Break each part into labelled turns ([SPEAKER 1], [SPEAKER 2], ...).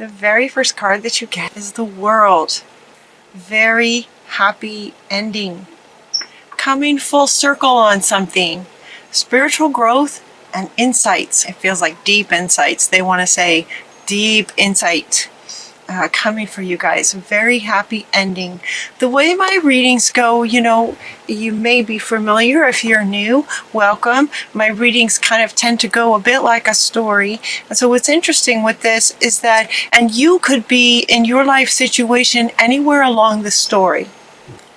[SPEAKER 1] The very first card that you get is the World. Very happy ending. Coming full circle on something. Spiritual growth and insights. It feels like deep insights. They want to say deep insight. Coming for you guys. Very happy ending. The way my readings go, you may be familiar. If you're new, welcome. My readings kind of tend to go a bit like a story. And so what's interesting with this is that, and you could be in your life situation anywhere along the story.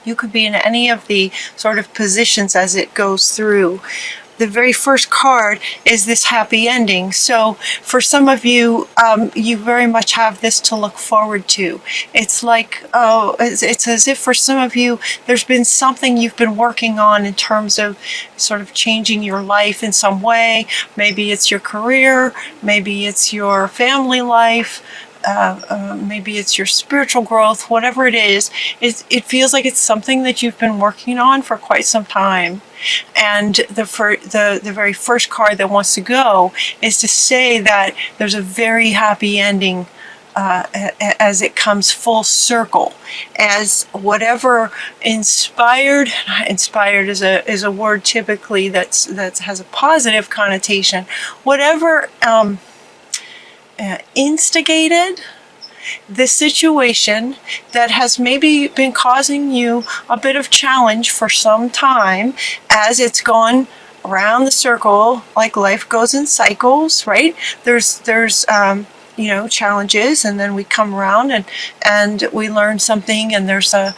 [SPEAKER 1] You could be in any of the sort of positions as it goes through. The very first card is this happy ending. So for some of you, you very much have this to look forward to. It's like, it's as if for some of you, there's been something you've been working on in terms of sort of changing your life in some way. Maybe it's your career, maybe it's your family life, maybe it's your spiritual growth, whatever it is, it feels like it's something that you've been working on for quite some time. And the very first card that wants to go is to say that there's a very happy ending as it comes full circle, as whatever inspired is a word typically that has a positive connotation. Whatever instigated the situation that has maybe been causing you a bit of challenge for some time, as it's gone around the circle, like life goes in cycles, right? There's challenges, and then we come around and we learn something, and there's the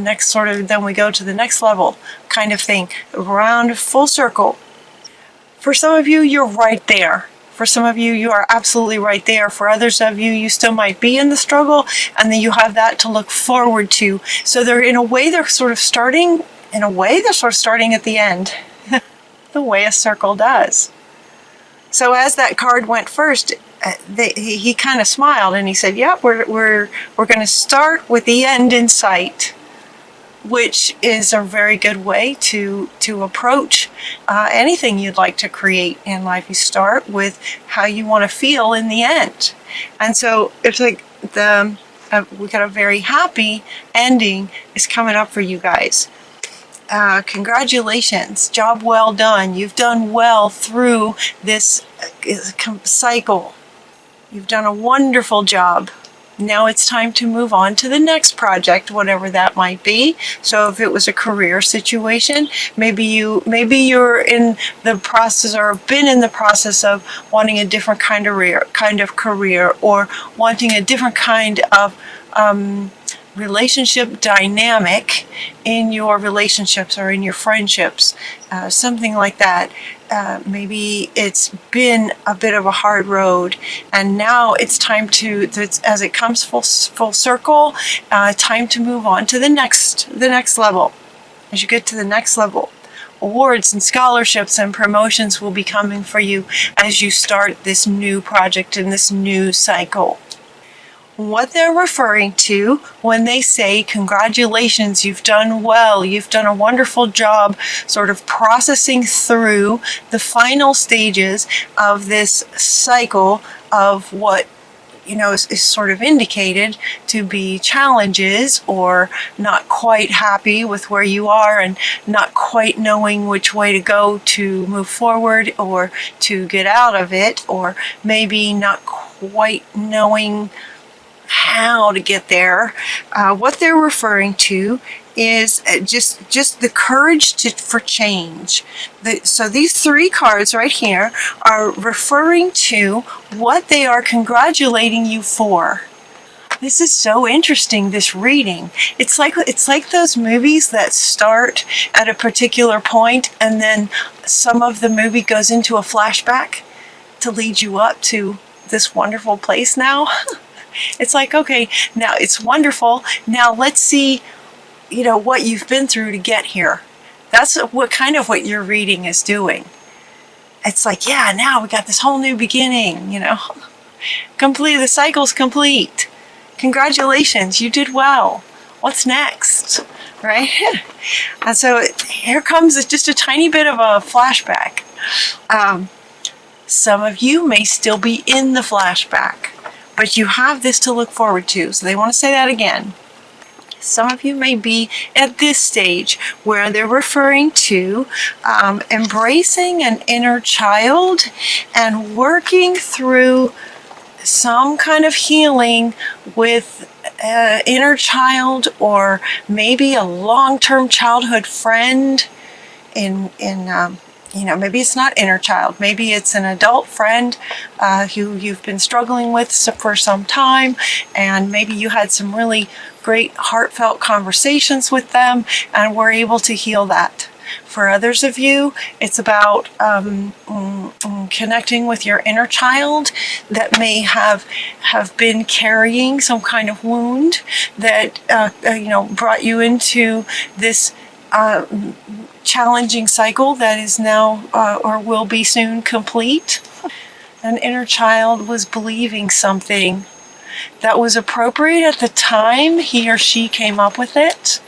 [SPEAKER 1] next sort of, then we go to the next level kind of thing, around full circle. For some of you, you're right there. For some of you, you are absolutely right there. For others of you, you still might be in the struggle, and then you have that to look forward to. So they're sort of starting at the end, the way a circle does. So as that card went first, he kind of smiled and he said, "Yep, we're going to start with the end in sight," which is a very good way to approach anything you'd like to create in life. You start with how you want to feel in the end. And so it's like we got a very happy ending is coming up for you guys. Congratulations, job well done. You've done well through this cycle. You've done a wonderful job. Now it's time to move on to the next project, whatever that might be. So if it was a career situation, maybe you're in the process or been in the process of wanting a different kind of career, or wanting a different kind of relationship dynamic in your relationships or in your friendships, something like that. Maybe it's been a bit of a hard road, and now it's time as it comes full circle, time to move on to the next level. As you get to the next level, awards and scholarships and promotions will be coming for you as you start this new project in this new cycle. What they're referring to when they say, congratulations, you've done well, you've done a wonderful job sort of processing through the final stages of this cycle of what is sort of indicated to be challenges, or not quite happy with where you are and not quite knowing which way to go to move forward or to get out of it, or maybe not quite knowing how to get there. What they're referring to is just the courage for change. So these three cards right here are referring to what they are congratulating you for. This is so interesting, this reading. It's like those movies that start at a particular point, and then some of the movie goes into a flashback to lead you up to this wonderful place now. It's like, okay, now it's wonderful. Now let's see, what you've been through to get here. That's what your reading is doing. It's like, yeah, now we got this whole new beginning, Complete, the cycle's complete. Congratulations, you did well. What's next, right? And so here comes just a tiny bit of a flashback. Some of you may still be in the flashback, but you have this to look forward to. So they want to say that again. Some of you may be at this stage where they're referring to embracing an inner child and working through some kind of healing with inner child, or maybe a long-term childhood friend maybe it's not inner child, maybe it's an adult friend who you've been struggling with for some time, and maybe you had some really great heartfelt conversations with them and were able to heal that. For others of you, it's about connecting with your inner child that may have been carrying some kind of wound that brought you into this challenging cycle that is now or will be soon complete. An inner child was believing something that was appropriate at the time he or she came up with it,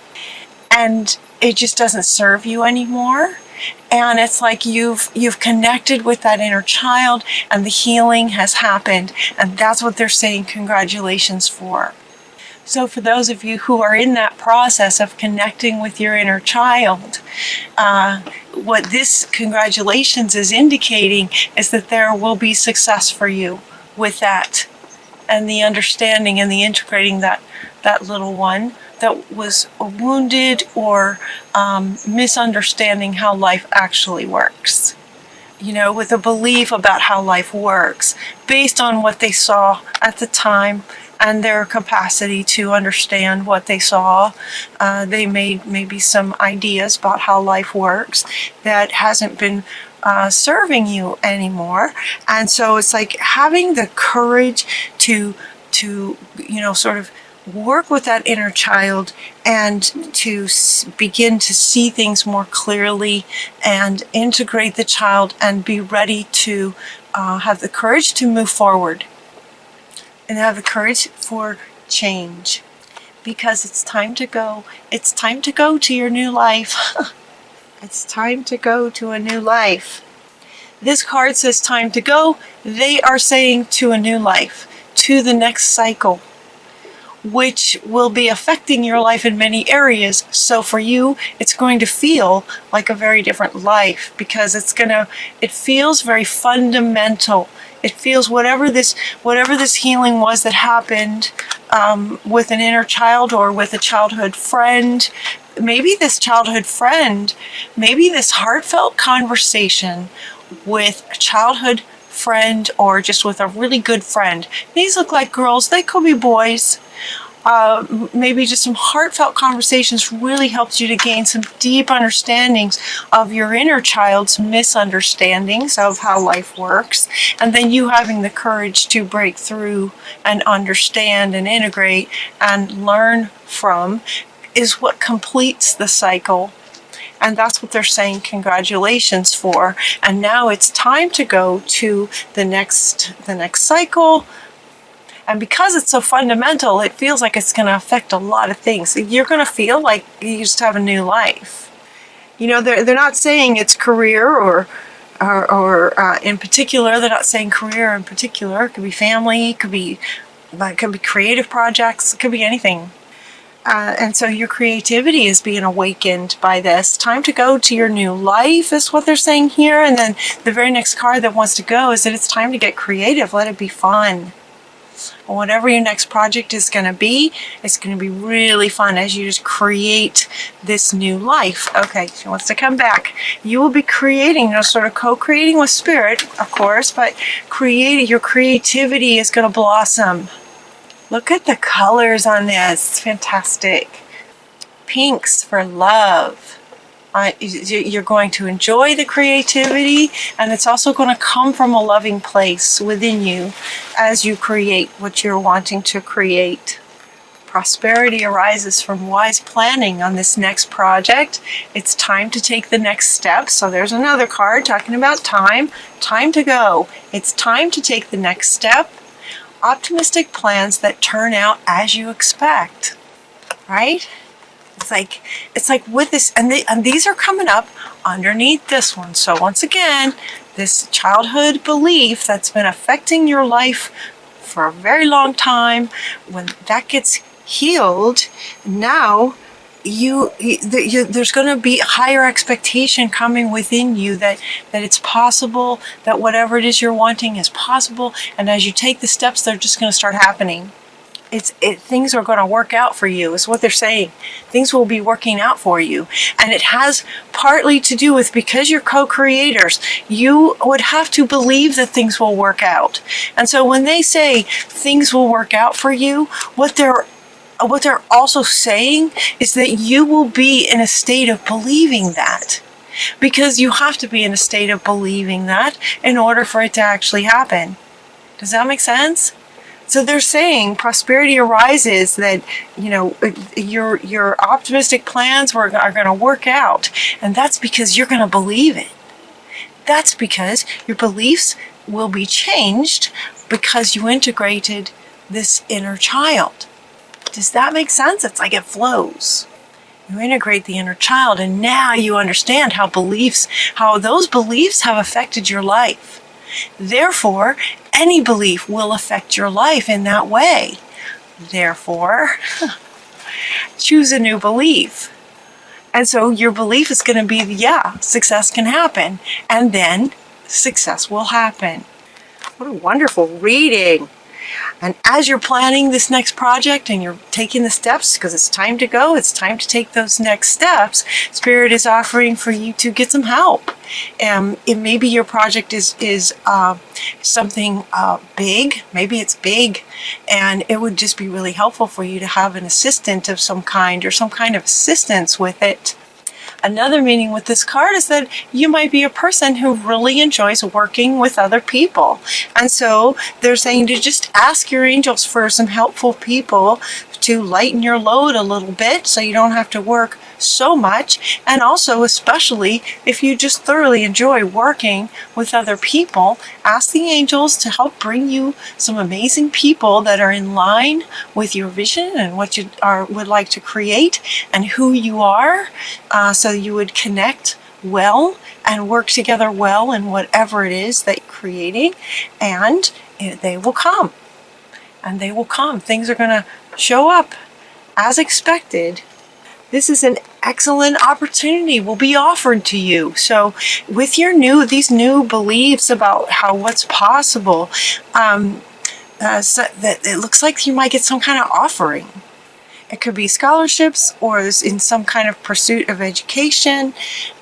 [SPEAKER 1] and it just doesn't serve you anymore. And it's like you've connected with that inner child and the healing has happened, and that's what they're saying congratulations for. So for those of you who are in that process of connecting with your inner child, what this congratulations is indicating is that there will be success for you with that, and the understanding and the integrating that little one that was wounded or misunderstanding how life actually works. With a belief about how life works based on what they saw at the time and their capacity to understand what they saw. They made maybe some ideas about how life works that hasn't been serving you anymore. And so it's like having the courage to sort of work with that inner child and to begin to see things more clearly and integrate the child and be ready to have the courage to move forward and have the courage for change, because it's time to go. It's time to go to your new life. It's time to go to a new life. This card says time to go. They are saying to a new life, to the next cycle, which will be affecting your life in many areas. So for you, it's going to feel like a very different life, because it feels very fundamental. It feels whatever this healing was that happened with an inner child or with a childhood friend. Maybe this childhood friend, maybe this heartfelt conversation with a childhood friend or just with a really good friend. These look like girls, they could be boys. Maybe just some heartfelt conversations really helped you to gain some deep understandings of your inner child's misunderstandings of how life works, and then you having the courage to break through and understand and integrate and learn from is what completes the cycle. And that's what they're saying congratulations for. And now it's time to go to the next cycle. And because it's so fundamental, it feels like it's going to affect a lot of things. You're going to feel like you just have a new life. They're not saying it's career or in particular. They're not saying career in particular. It could be family. It could be creative projects. It could be anything. And so your creativity is being awakened by this. Time to go to your new life is what they're saying here. And then the very next card that wants to go is that it's time to get creative. Let it be fun. Whatever your next project is going to be, it's going to be really fun as you just create this new life. Okay, she wants to come back. You will be creating, sort of co-creating with spirit, of course, but your creativity is going to blossom. Look at the colors on this. It's fantastic. Pinks for love. You're going to enjoy the creativity, and it's also going to come from a loving place within you as you create what you're wanting to create. Prosperity arises from wise planning on this next project. It's time to take the next step. So there's another card talking about time to go. It's time to take the next step. Optimistic plans that turn out as you expect, right? It's like with this, and these are coming up underneath this one. So once again, this childhood belief that's been affecting your life for a very long time. When that gets healed, now there's going to be higher expectation coming within you that it's possible, that whatever it is you're wanting is possible, and as you take the steps, they're just going to start happening. Things are going to work out for you, is what they're saying. Things will be working out for you. And it has partly to do with, because you're co-creators, you would have to believe that things will work out. And so when they say things will work out for you, what they're also saying is that you will be in a state of believing that. Because you have to be in a state of believing that in order for it to actually happen. Does that make sense? So they're saying prosperity arises, that, you know, your optimistic plans are going to work out. And that's because you're going to believe it. That's because your beliefs will be changed because you integrated this inner child. Does that make sense? It's like it flows. You integrate the inner child, and now you understand how those beliefs have affected your life. Therefore, any belief will affect your life in that way. Therefore, choose a new belief. And so your belief is going to be, yeah, success can happen. And then success will happen. What a wonderful reading. And as you're planning this next project and you're taking the steps, because it's time to go, it's time to take those next steps, Spirit is offering for you to get some help. Maybe your project is something big, maybe it's big, and it would just be really helpful for you to have an assistant of some kind, or some kind of assistance with it. Another meaning with this card is that you might be a person who really enjoys working with other people. And so they're saying to just ask your angels for some helpful people to lighten your load a little bit so you don't have to work so much. And also, especially if you just thoroughly enjoy working with other people, ask the angels to help bring you some amazing people that are in line with your vision and what you would like to create and who you are, so you would connect well and work together well in whatever it is that you're creating, and they will come. And they will come. Things are going to show up as expected. This is an excellent opportunity will be offered to you. So with these new beliefs about what's possible, so that it looks like you might get some kind of offering. It could be scholarships, or in some kind of pursuit of education.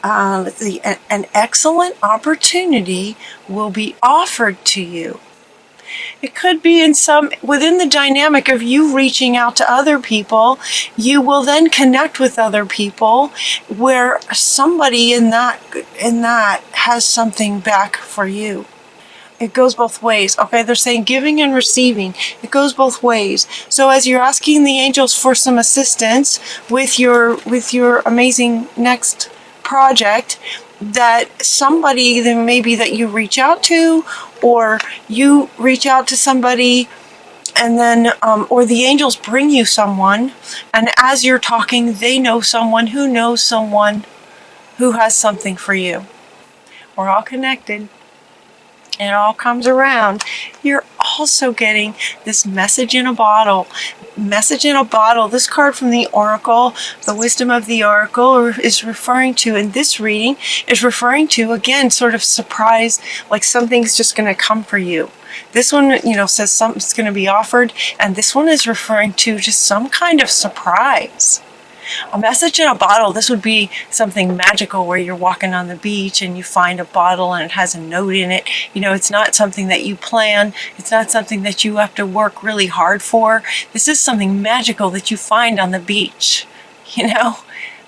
[SPEAKER 1] An excellent opportunity will be offered to you. It could be within the dynamic of you reaching out to other people, you will then connect with other people where somebody in that has something back for you. It goes both ways. Okay, they're saying giving and receiving. It goes both ways. So as you're asking the angels for some assistance with your amazing next project, that somebody then maybe that you reach out to, or you reach out to somebody, and then or the angels bring you someone, and as you're talking, they know someone who knows someone who has something for you. We're all connected. It all comes around. You're also getting this message in a bottle. Message in a bottle. This card from the Oracle, the Wisdom of the Oracle, is referring to, in this reading, is referring to, again, sort of surprise, like something's just going to come for you. This one, says something's going to be offered, and this one is referring to just some kind of surprise. A message in a bottle, this would be something magical where you're walking on the beach and you find a bottle and it has a note in it. It's not something that you plan. It's not something that you have to work really hard for. This is something magical that you find on the beach.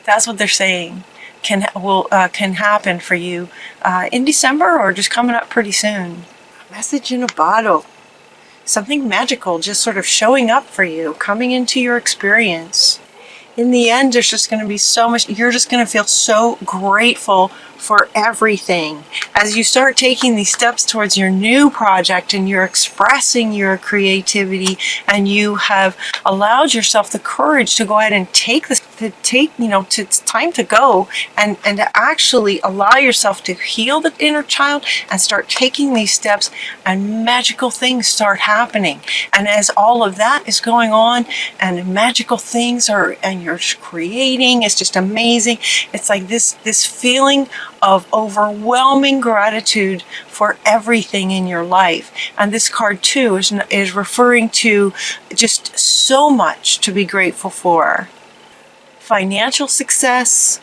[SPEAKER 1] That's what they're saying can happen for you in December, or just coming up pretty soon. A message in a bottle. Something magical just sort of showing up for you, coming into your experience. In the end, there's just going to be so much, you're just going to feel so grateful for everything. As you start taking these steps towards your new project and you're expressing your creativity and you have allowed yourself the courage to go ahead and take this it's time to go and to actually allow yourself to heal the inner child and start taking these steps, and magical things start happening. And as all of that is going on and magical things and you're creating, it's just amazing. It's like this feeling of overwhelming gratitude for everything in your life. And this card too is referring to just so much to be grateful for. Financial success,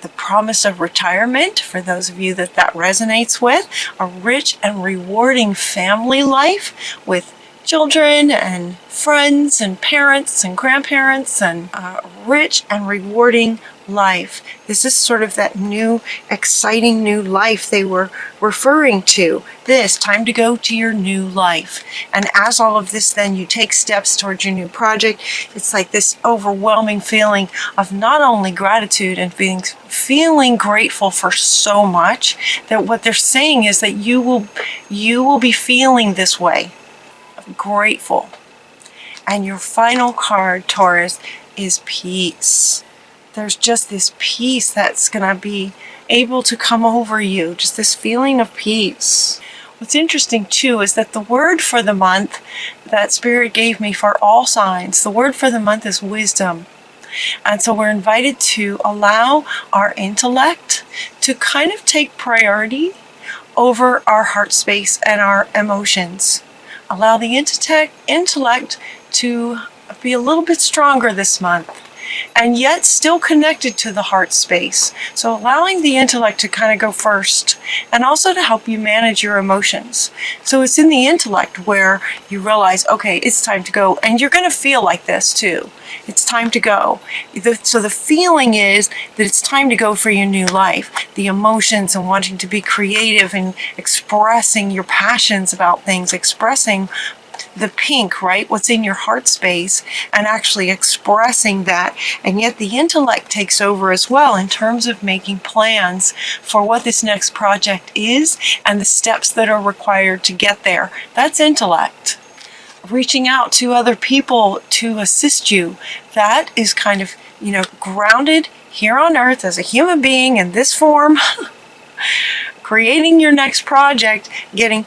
[SPEAKER 1] the promise of retirement, for those of you that resonates with, a rich and rewarding family life with children and friends and parents and grandparents, and a rich and rewarding life. This is sort of that new, exciting new life they were referring to. This time to go to your new life. And as all of this, then you take steps towards your new project. It's like this overwhelming feeling of not only gratitude and feeling grateful for so much, that what they're saying is that you will be feeling this way, grateful. And your final card, Taurus, is peace. There's just this peace that's going to be able to come over you, just this feeling of peace. What's interesting too is that the word for the month that Spirit gave me for all signs, the word for the month is wisdom. And so we're invited to allow our intellect to kind of take priority over our heart space and our emotions. Allow the intellect to be a little bit stronger this month, and yet still connected to the heart space. So allowing the intellect to kind of go first, and also to help you manage your emotions. So it's in the intellect where you realize, okay, it's time to go. And you're going to feel like this too. It's time to go. So the feeling is that it's time to go for your new life. The emotions and wanting to be creative and expressing your passions about things, expressing the pink, right? What's in your heart space, and actually expressing that. And yet the intellect takes over as well in terms of making plans for what this next project is and the steps that are required to get there. That's intellect. Reaching out to other people to assist you, that is kind of, grounded here on earth as a human being in this form. Creating your next project, getting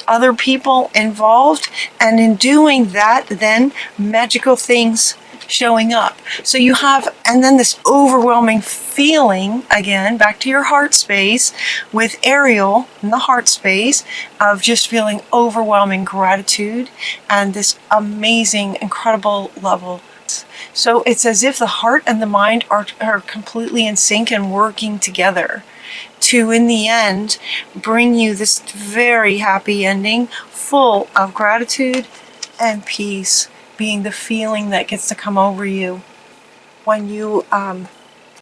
[SPEAKER 1] other people involved, and in doing that, then magical things showing up. So you have, and then this overwhelming feeling, again, back to your heart space with Ariel in the heart space, of just feeling overwhelming gratitude and this amazing, incredible level. So it's as if the heart and the mind are completely in sync and working together to, in the end, bring you this very happy ending full of gratitude and peace, being the feeling that gets to come over you when you